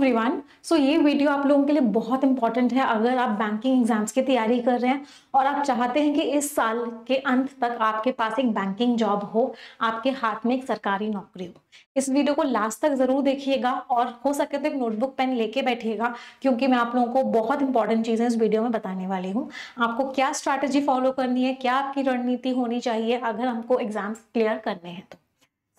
Everyone. सो ये video आप लोगों के लिए बहुत इंपॉर्टेंट है अगर आप बैंकिंग एग्जाम्स की तैयारी कर रहे हैं और आप चाहते हैं कि इस साल के अंत तक आपके पास एक बैंकिंग जॉब हो, आपके हाथ में एक सरकारी नौकरी हो। इस वीडियो को लास्ट तक जरूर देखिएगा और हो सके तो एक नोटबुक पेन लेके बैठिएगा, क्योंकि मैं आप लोगों को बहुत इंपॉर्टेंट चीजें इस वीडियो में बताने वाली हूँ। आपको क्या स्ट्रैटेजी फॉलो करनी है, क्या आपकी रणनीति होनी चाहिए अगर हमको एग्जाम्स क्लियर करने हैं। तो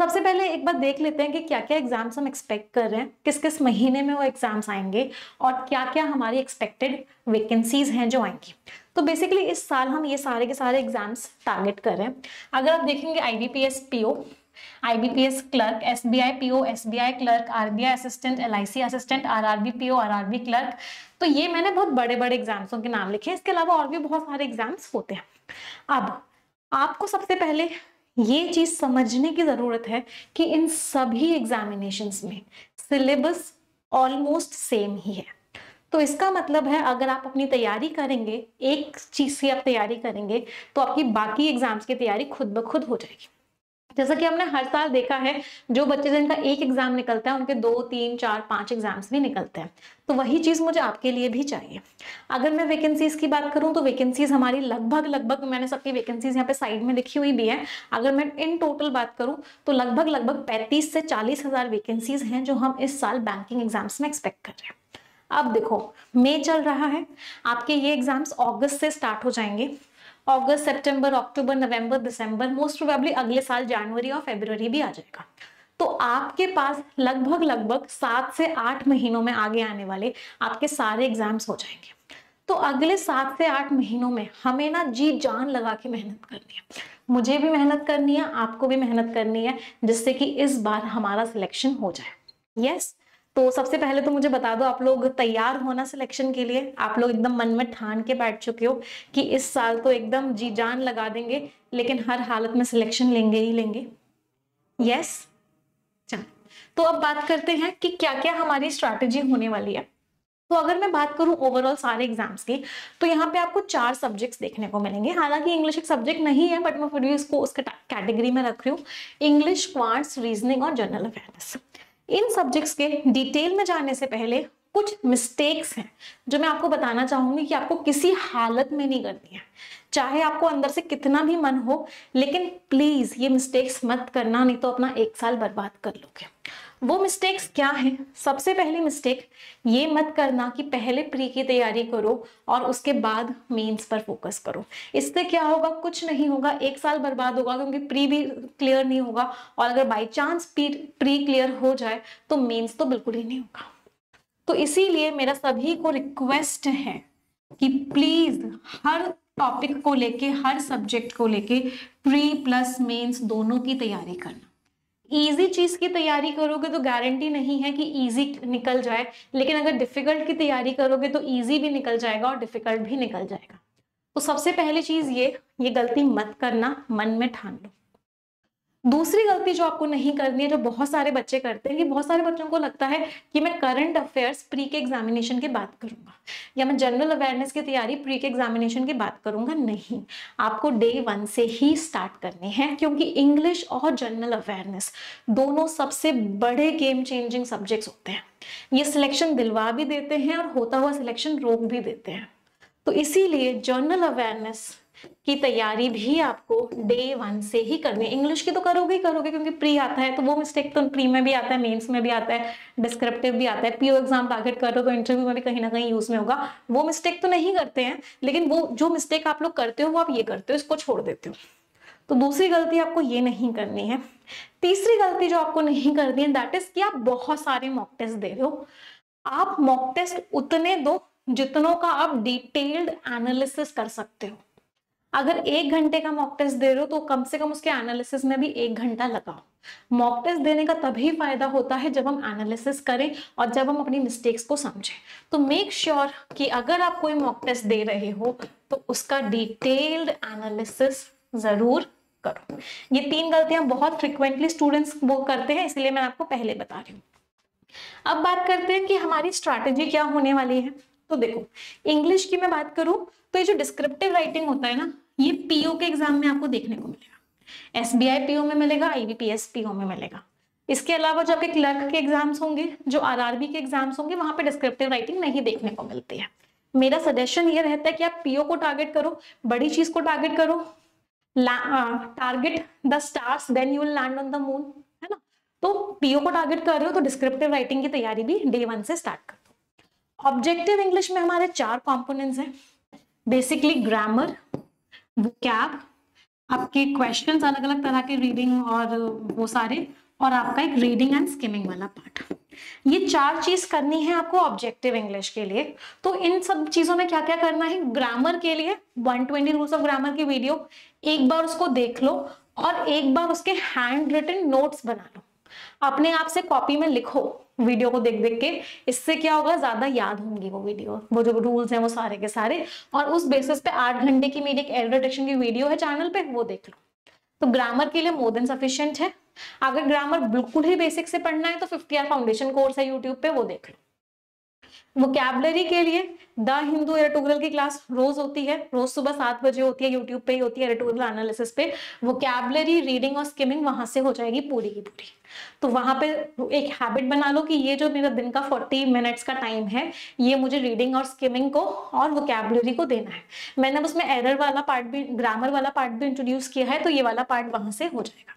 सबसे पहले एक बार देख लेते हैं कि क्या क्या एग्जाम्स हम एक्सपेक्ट कर रहे हैं, किस किस महीने में वो एग्जाम्स आएंगे और क्या क्या हमारी एक्सपेक्टेड वैकेंसीज हैं जो आएंगी। तो बेसिकली इस साल हम ये सारे के सारे एग्जाम्स टारगेट कर रहे हैं। अगर आप देखेंगे IBPS PO, IBPS clerk, SBI PO, SBI clerk, RBI assistant, LIC assistant, RRB PO, RRB clerk, तो ये मैंने बहुत बड़े बड़े एग्जाम्सों के नाम लिखे हैं। इसके अलावा और भी बहुत सारे एग्जाम्स होते हैं। अब आपको सबसे पहले ये चीज समझने की जरूरत है कि इन सभी एग्जामिनेशंस में सिलेबस ऑलमोस्ट सेम ही है। तो इसका मतलब है अगर आप अपनी तैयारी करेंगे, एक चीज से आप तैयारी करेंगे, तो आपकी बाकी एग्जाम्स की तैयारी खुद ब खुद हो जाएगी। जैसा कि हमने हर साल देखा है, जो बच्चे जिनका एक एग्जाम निकलता है उनके 2, 3, 4, 5 एग्जाम्स भी निकलते हैं। तो वही चीज मुझे आपके लिए भी चाहिए। अगर मैं वैकेंसीज की बात करूं तो वैकेंसीज हमारी लगभग मैंने सबकी वैकेंसीज यहाँ पे साइड में लिखी हुई भी है। अगर मैं इन टोटल बात करूं तो लगभग 35 से 40 हजार वैकेंसीज हैं जो हम इस साल बैंकिंग एग्जाम्स में एक्सपेक्ट कर रहे हैं। अब देखो, मई चल रहा है, आपके ये एग्जाम्स अगस्त से स्टार्ट हो जाएंगे। अगस्त, सितंबर, अक्टूबर, नवंबर, दिसंबर, मोस्ट प्रोबेबली अगले साल जनवरी और फरवरी भी आ जाएगा। तो आपके पास लगभग 7 से 8 महीनों में आगे आने वाले आपके सारे एग्जाम्स हो जाएंगे। तो अगले 7 से 8 महीनों में हमें ना जी जान लगा के मेहनत करनी है। मुझे भी मेहनत करनी है, आपको भी मेहनत करनी है, जिससे कि इस बार हमारा सिलेक्शन हो जाए। यस। तो सबसे पहले तो मुझे बता दो, आप लोग तैयार हो ना सिलेक्शन के लिए? आप लोग एकदम मन में ठान के बैठ चुके हो कि इस साल तो एकदम जी जान लगा देंगे, लेकिन हर हालत में सिलेक्शन लेंगे ही लेंगे? यस। चलो, तो अब बात करते हैं कि क्या क्या हमारी स्ट्रैटेजी होने वाली है। तो अगर मैं बात करूं ओवरऑल सारे एग्जाम्स की, तो यहाँ पे आपको 4 सब्जेक्ट्स देखने को मिलेंगे। हालांकि इंग्लिश एक सब्जेक्ट नहीं है, बट मैं फिर भी इसको उसके कैटेगरी में रख रही हूँ। इंग्लिश, क्वांट्स, रीजनिंग और जनरल अवेयरनेस। इन सब्जेक्ट्स के डिटेल में जाने से पहले कुछ मिस्टेक्स हैं जो मैं आपको बताना चाहूंगी कि आपको किसी हालत में नहीं करनी है, चाहे आपको अंदर से कितना भी मन हो। लेकिन प्लीज ये मिस्टेक्स मत करना, नहीं तो अपना 1 साल बर्बाद कर लोगे। वो मिस्टेक्स क्या है? सबसे पहली मिस्टेक ये मत करना कि पहले प्री की तैयारी करो और उसके बाद मेंस पर फोकस करो। इससे क्या होगा? कुछ नहीं होगा, 1 साल बर्बाद होगा, क्योंकि प्री भी क्लियर नहीं होगा। और अगर बाई चांस प्री क्लियर हो जाए तो मेंस तो बिल्कुल ही नहीं होगा। तो इसीलिए मेरा सभी को रिक्वेस्ट है कि प्लीज हर टॉपिक को लेके, हर सब्जेक्ट को लेके प्री प्लस मेंस दोनों की तैयारी करना। इजी चीज की तैयारी करोगे तो गारंटी नहीं है कि इजी निकल जाए, लेकिन अगर डिफिकल्ट की तैयारी करोगे तो इजी भी निकल जाएगा और डिफिकल्ट भी निकल जाएगा। तो सबसे पहली चीज ये गलती मत करना, मन में ठान लो। दूसरी गलती जो आपको नहीं करनी है, जो बहुत सारे बच्चे करते हैं, कि बहुत सारे बच्चों को लगता है कि मैं करंट अफेयर्स प्री के एग्जामिनेशन के बाद करूंगा, या मैं जनरल अवेयरनेस की तैयारी प्री के एग्जामिनेशन के बाद करूंगा। नहीं, आपको डे 1 से ही स्टार्ट करने हैं, क्योंकि इंग्लिश और जनरल अवेयरनेस दोनों सबसे बड़े गेम चेंजिंग सब्जेक्ट्स होते हैं। ये सिलेक्शन दिलवा भी देते हैं और होता हुआ सिलेक्शन रोक भी देते हैं। तो इसीलिए जनरल अवेयरनेस की तैयारी भी आपको डे 1 से ही करनी है। इंग्लिश की तो करोगे ही करोगे, क्योंकि प्री आता है, तो वो मिस्टेक तो प्री में भी आता है, मेंस में भी आता है, डिस्क्रिप्टिव भी आता है। PO एग्जाम टारगेट कर रहे हो तो इंटरव्यू में भी कहीं ना कहीं यूज में होगा। वो मिस्टेक तो नहीं करते हैं, लेकिन वो जो मिस्टेक आप लोग करते हो वो आप ये करते हो, इसको छोड़ देते हो। तो दूसरी गलती आपको ये नहीं करनी है। तीसरी गलती जो आपको नहीं करनी है, दैट इज कि आप बहुत सारे मॉक टेस्ट दे रहे हो। आप मॉक टेस्ट उतने दो जितनों का आप डिटेल्ड एनालिसिस कर सकते हो। अगर 1 घंटे का मॉक टेस्ट दे रहे हो तो कम से कम उसके एनालिसिस में भी 1 घंटा लगाओ। मॉक टेस्ट देने का तभी फायदा होता है जब हम एनालिसिस करें और जब हम अपनी मिस्टेक्स को समझें। तो मेक श्योर कि अगर आप कोई मॉक टेस्ट दे रहे हो तो उसका डिटेल्ड एनालिसिस जरूर करो। ये 3 गलतियां बहुत फ्रिक्वेंटली स्टूडेंट्स वो करते हैं, इसलिए मैं आपको पहले बता रही हूँ। अब बात करते हैं कि हमारी स्ट्रैटेजी क्या होने वाली है। तो देखो, इंग्लिश की मैं बात करूं तो ये जो डिस्क्रिप्टिव राइटिंग होता है ना, ये PO के एग्जाम में आपको देखने को मिलेगा। SBI PO में मिलेगा, IBPS PO में मिलेगा। इसके अलावा जो आपके क्लर्क के एग्जाम्स होंगे, जो आरआरबी के एग्जाम्स होंगे, वहां पे डिस्क्रिप्टिव राइटिंग नहीं देखने को मिलती है। मेरा सजेशन ये रहता है कि आप पीओ को टारगेट करो, बड़ी चीज को टारगेट करो, target the stars then you will land on the moon, है ना। तो पीओ को टारगेट कर रहे हो तो डिस्क्रिप्टिव राइटिंग की तैयारी भी डे 1 से स्टार्ट कर दो। ऑब्जेक्टिव इंग्लिश में हमारे 4 कंपोनेंट्स हैं, बेसिकली ग्रामर, वोकैब, आपके क्वेश्चंस अलग अलग तरह के रीडिंग और वो सारे, और आपका एक रीडिंग एंड स्किमिंग वाला पार्ट। ये 4 चीज करनी है आपको ऑब्जेक्टिव इंग्लिश के लिए। तो इन सब चीजों में क्या क्या करना है, ग्रामर के लिए 120 रूल्स ऑफ ग्रामर की वीडियो एक बार उसको देख लो और एक बार उसके हैंड रिटन नोट्स बना लो, अपने आप से कॉपी में लिखो वीडियो को देख देख के। इससे क्या होगा, ज्यादा याद होंगी वो वीडियो, वो जो रूल्स हैं वो सारे के सारे। और उस बेसिस पे 8 घंटे की मेरी एक एरर डिटेक्शन की वीडियो है चैनल पे, वो देख लो। तो ग्रामर के लिए मोर देन सफिशिएंट है। अगर ग्रामर बिल्कुल ही बेसिक से पढ़ना है तो 50 आवर फाउंडेशन कोर्स है यूट्यूब पे, वो देख लो। वोकैबुलरी के लिए द हिंदू एडिटोरियल की क्लास रोज होती है, रोज सुबह 7 बजे होती है, यूट्यूब पे ही होती है, एडिटोरियल एनालिसिस पे। वोकैबुलरी, रीडिंग और स्किमिंग वहां से हो जाएगी पूरी की पूरी। तो वहां पे एक हैबिट बना लो कि ये जो मेरा दिन का 40 मिनट्स का टाइम है, ये मुझे रीडिंग और स्किमिंग को और वोकैबुलरी को देना है। मैंने उसमें एरर वाला पार्ट भी, ग्रामर वाला पार्ट भी इंट्रोड्यूस किया है, तो ये वाला पार्ट वहां से हो जाएगा।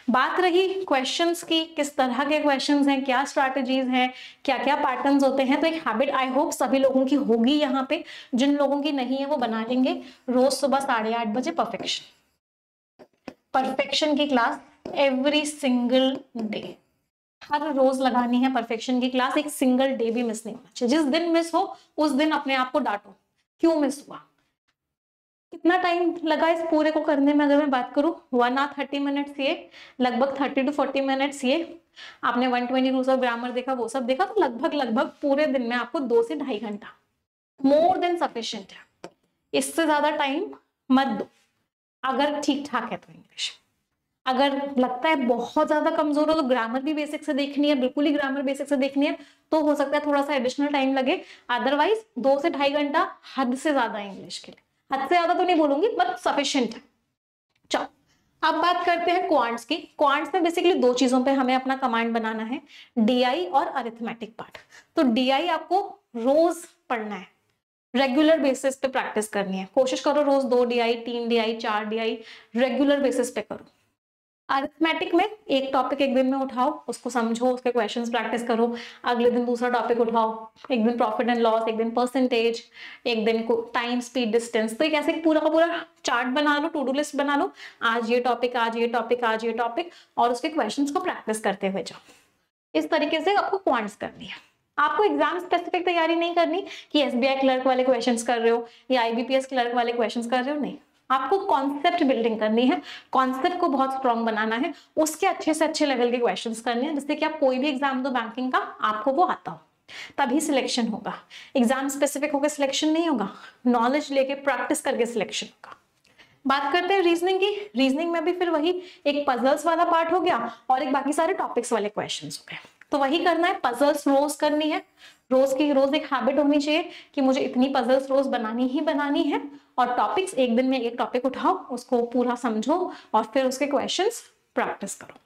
बात रही क्वेश्चंस की, किस तरह के क्वेश्चंस हैं, क्या स्ट्रैटेजीज हैं, क्या क्या पैटर्न्स होते हैं, तो एक हैबिट आई होप सभी लोगों की होगी यहाँ पे। जिन लोगों की नहीं है वो बना लेंगे। रोज सुबह 8:30 बजे परफेक्शन की क्लास एवरी सिंगल डे, हर रोज लगानी है परफेक्शन की क्लास, एक सिंगल डे भी मिस नहीं होना चाहिए। जिस दिन मिस हो उस दिन अपने आप को डांटो, क्यों मिस हुआ। कितना टाइम लगा इस पूरे को करने में, अगर मैं बात करूं 1 आवर 30 मिनट्स, ये लगभग 30 to 40 मिनट्स। ये आपने 120 रूल्स ऑफ ग्रामर देखा, वो सब देखा, तो लगभग पूरे दिन में आपको 2 से 2.5 घंटा मोर देन सफिशिएंट है। इससे ज्यादा टाइम मत दो अगर ठीक ठाक है तो इंग्लिश। अगर लगता है बहुत ज्यादा कमजोर हो तो ग्रामर भी बेसिक से देखनी है, बिल्कुल ही ग्रामर बेसिक से देखनी है, तो हो सकता है थोड़ा सा एडिशनल टाइम लगे। अदरवाइज 2 से 2.5 घंटा हद से ज्यादा इंग्लिश के लिए, हद से ज्यादा तो नहीं बोलूंगी बट सफिशिएंट है। चलो अब बात करते हैं क्वांट्स की। क्वांट्स में बेसिकली 2 चीजों पे हमें अपना कमांड बनाना है, डीआई और अरिथमेटिक पार्ट। तो डीआई आपको रोज पढ़ना है, रेगुलर बेसिस पे प्रैक्टिस करनी है। कोशिश करो रोज 2 DI, 3 DI, 4 DI regular basis पे करो। अरिथमेटिक में एक टॉपिक एक दिन में उठाओ, उसको समझो, उसके क्वेश्चंस प्रैक्टिस करो, अगले दिन दूसरा टॉपिक उठाओ, एक दिन प्रॉफिट एंड लॉस, एक दिन परसेंटेज, एक दिन को टाइम स्पीड डिस्टेंस। तो एक ऐसे पूरा का पूरा चार्ट बना लो, टू डू लिस्ट बना लो, आज ये टॉपिक, आज ये टॉपिक, आज ये टॉपिक, और उसके क्वेश्चंस को प्रैक्टिस करते हुए जाओ। इस तरीके से आपको क्वांट्स करनी है। आपको एग्जाम स्पेसिफिक तैयारी नहीं करनी कि एसबीआई क्लर्क वाले क्वेश्चंस कर रहे हो या आईबीपीएस क्लर्क वाले क्वेश्चंस कर रहे हो, नहीं। आपको कॉन्सेप्ट बिल्डिंग करनी है, कॉन्सेप्ट को बहुत स्ट्रॉन्ग बनाना है, उसके अच्छे से अच्छे लेवल के क्वेश्चंस करने हैं, जिससे कि आप कोई भी एग्जाम दो बैंकिंग का, आपको वो आता हो, तभी सिलेक्शन होगा। एग्जाम स्पेसिफिक होकर सिलेक्शन नहीं होगा, नॉलेज लेके प्रैक्टिस करके सिलेक्शन होगा। बात करते हैं रीजनिंग की। रीजनिंग में भी फिर वही एक पजल्स वाला पार्ट हो गया और एक बाकी सारे टॉपिक्स वाले क्वेश्चंस हो गए। तो वही करना है, पजल्स रोज करनी है, रोज एक हैबिट होनी चाहिए कि मुझे इतनी पजल्स रोज बनानी ही बनानी है, और टॉपिक्स एक दिन में एक टॉपिक उठाओ, उसको पूरा समझो और फिर उसके क्वेश्चंस प्रैक्टिस करो।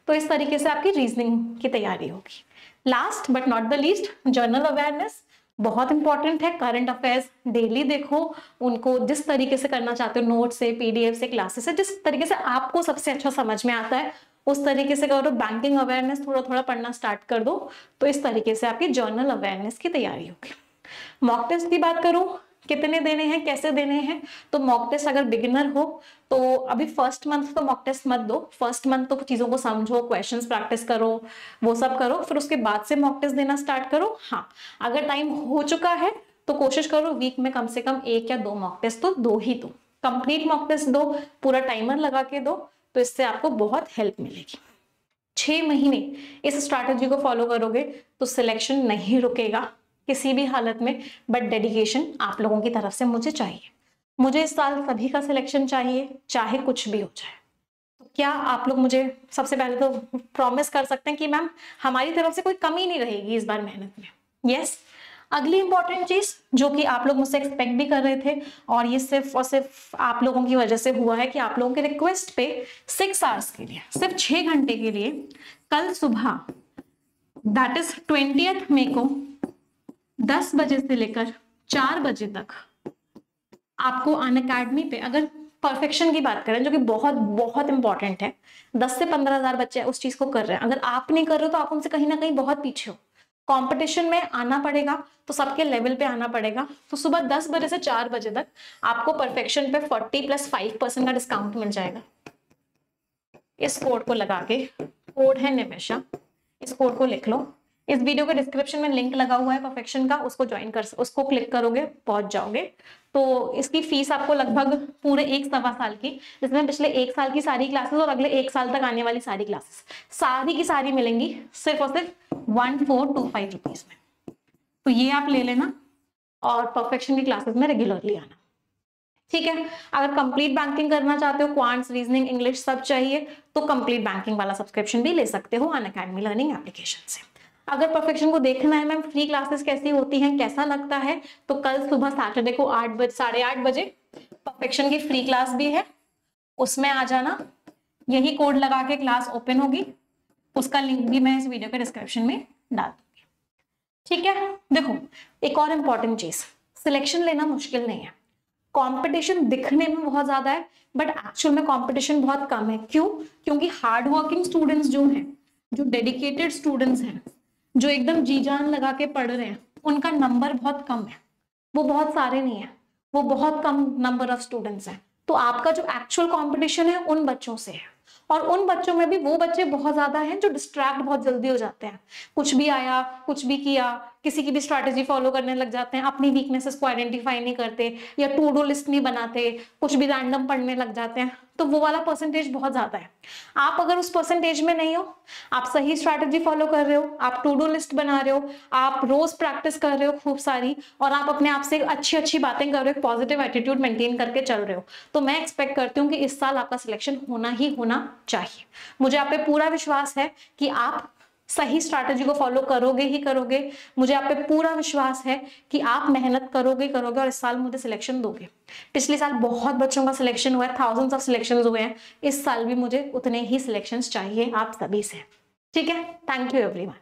तो इस तरीके से आपकी रीजनिंग की तैयारी होगी। Last but not the least, journal awareness बहुत इंपॉर्टेंट है। करंट अफेयर्स डेली देखो, उनको जिस तरीके से करना चाहते हो, नोट से, पीडीएफ से, क्लासेस से, जिस तरीके से आपको सबसे अच्छा समझ में आता है उस तरीके से करो। बैंकिंग अवेयरनेस थोड़ा थोड़ा पढ़ना स्टार्ट कर दो, तो इस तरीके से आपकी जर्नल अवेयरनेस की तैयारी होगी। मॉक टेस्ट की बात करूं, कितने देने हैं, कैसे देने हैं, तो मॉक टेस्ट अगर बिगिनर हो तो अभी फर्स्ट मंथ तो मॉक टेस्ट मत दो। फर्स्ट मंथ तो चीजों को समझो, क्वेश्चंस प्रैक्टिस करो, वो सब करो, फिर उसके बाद से मॉक टेस्ट देना स्टार्ट करो। हाँ, अगर टाइम हो चुका है तो कोशिश करो वीक में कम से कम 1 या 2 मॉक टेस्ट तो दो ही दो, कंप्लीट मॉक टेस्ट दो, पूरा टाइमर लगा के दो, तो इससे आपको बहुत हेल्प मिलेगी। 6 महीने इस स्ट्रैटेजी को फॉलो करोगे तो सिलेक्शन नहीं रुकेगा किसी भी हालत में, बट डेडिकेशन आप लोगों की तरफ से मुझे चाहिए। मुझे इस साल सभी का सिलेक्शन चाहिए, चाहे कुछ भी हो जाए। तो क्या आप लोग मुझे सबसे पहले तो प्रॉमिस कर सकते हैं कि मैम हमारी तरफ से कोई कमी नहीं रहेगी इस बार मेहनत में? यस। अगली इंपॉर्टेंट चीज जो कि आप लोग मुझसे एक्सपेक्ट भी कर रहे थे, और ये सिर्फ और सिर्फ आप लोगों की वजह से हुआ है कि आप लोगों के रिक्वेस्ट पे 6 आवर्स के लिए, सिर्फ 6 घंटे के लिए कल सुबह दैट इज 20 मई को 10 बजे से लेकर 4 बजे तक आपको अनअकैडमी पे, अगर परफेक्शन की बात करें जो कि बहुत बहुत इंपॉर्टेंट है, 10 से 15,000 बच्चे उस चीज को कर रहे हैं, अगर आप नहीं कर रहे हो तो आप उनसे कहीं ना कहीं बहुत पीछे हो। कंपटीशन में आना पड़ेगा तो सबके लेवल पे आना पड़ेगा। तो सुबह 10 बजे से 4 बजे तक आपको परफेक्शन पे 40+5% का डिस्काउंट मिल जाएगा। इस कोड को लगा के, कोड है निमेशा, इस कोड को लिख लो। इस वीडियो के डिस्क्रिप्शन में लिंक लगा हुआ है परफेक्शन का, उसको ज्वाइन कर, उसको क्लिक करोगे पहुंच जाओगे। तो इसकी फीस आपको लगभग पूरे 1-1.25 साल की, जिसमें पिछले 1 साल की सारी क्लासेस और अगले 1 साल तक आने वाली सारी क्लासेस सारी की सारी मिलेंगी सिर्फ और सिर्फ 1425 रुपीज में। तो ये आप ले लेना और परफेक्शन की क्लासेस में रेगुलरली आना, ठीक है। अगर कंप्लीट बैंकिंग करना चाहते हो, क्वांट्स, रीजनिंग, इंग्लिश सब चाहिए, तो कंप्लीट बैंकिंग वाला सब्सक्रिप्शन भी ले सकते हो अनअकैडमी लर्निंग एप्लीकेशन से। अगर परफेक्शन को देखना है मैम फ्री क्लासेस कैसी होती हैं, कैसा लगता है, तो कल सुबह सैटरडे को 8 बजे 8:30 बजे परफेक्शन की फ्री क्लास भी है, उसमें आ जाना। यही कोड लगा के क्लास ओपन होगी, उसका लिंक भी मैं इस वीडियो के डिस्क्रिप्शन में डाल दूंगी, ठीक है। देखो एक और इम्पॉर्टेंट चीज, सिलेक्शन लेना मुश्किल नहीं है। कंपटीशन दिखने में बहुत ज्यादा है बट एक्चुअल में कंपटीशन बहुत कम है। क्यों? क्योंकि हार्ड वर्किंग स्टूडेंट्स जो हैं, जो डेडिकेटेड स्टूडेंट्स हैं, जो एकदम जी जान लगा के पढ़ रहे हैं, उनका नंबर बहुत कम है। वो बहुत सारे नहीं है, वो बहुत कम नंबर ऑफ स्टूडेंट्स हैं। तो आपका जो एक्चुअल कंपटीशन है उन बच्चों से है, और उन बच्चों में भी वो बच्चे बहुत ज्यादा हैं जो डिस्ट्रैक्ट बहुत जल्दी हो जाते हैं। कुछ भी आया, कुछ भी किया, किसी की भी स्ट्रैटेजी फॉलो करने लग जाते हैं, अपनी वीकनेसेस को आइडेंटिफाई नहीं करते, या टू डू लिस्ट नहीं बनाते, कुछ भी रैंडम पढ़ने लग जाते हैं। तो वो वाला परसेंटेज बहुत ज्यादा है। आप अगर उस परसेंटेज में नहीं हो, आप सही स्ट्रैटेजी फॉलो कर रहे हो, आप टू डू लिस्ट बना रहे हो, आप रोज प्रैक्टिस कर रहे हो खूब सारी, और आप अपने आप से अच्छी अच्छी बातें कर रहे हो, पॉजिटिव एटीट्यूड मेंटेन करके चल रहे हो, तो मैं एक्सपेक्ट करती हूँ कि इस साल आपका सिलेक्शन होना ही होना चाहिए। मुझे आप पे पूरा विश्वास है कि आप सही स्ट्रैटेजी को फॉलो करोगे ही करोगे। मुझे आप पे पूरा विश्वास है कि आप मेहनत करोगे और इस साल मुझे सिलेक्शन दोगे। पिछले साल बहुत बच्चों का सिलेक्शन हुआ है, थाउजेंड्स ऑफ सिलेक्शंस हुए हैं, इस साल भी मुझे उतने ही सिलेक्शंस चाहिए आप सभी से, ठीक है। Thank you everyone.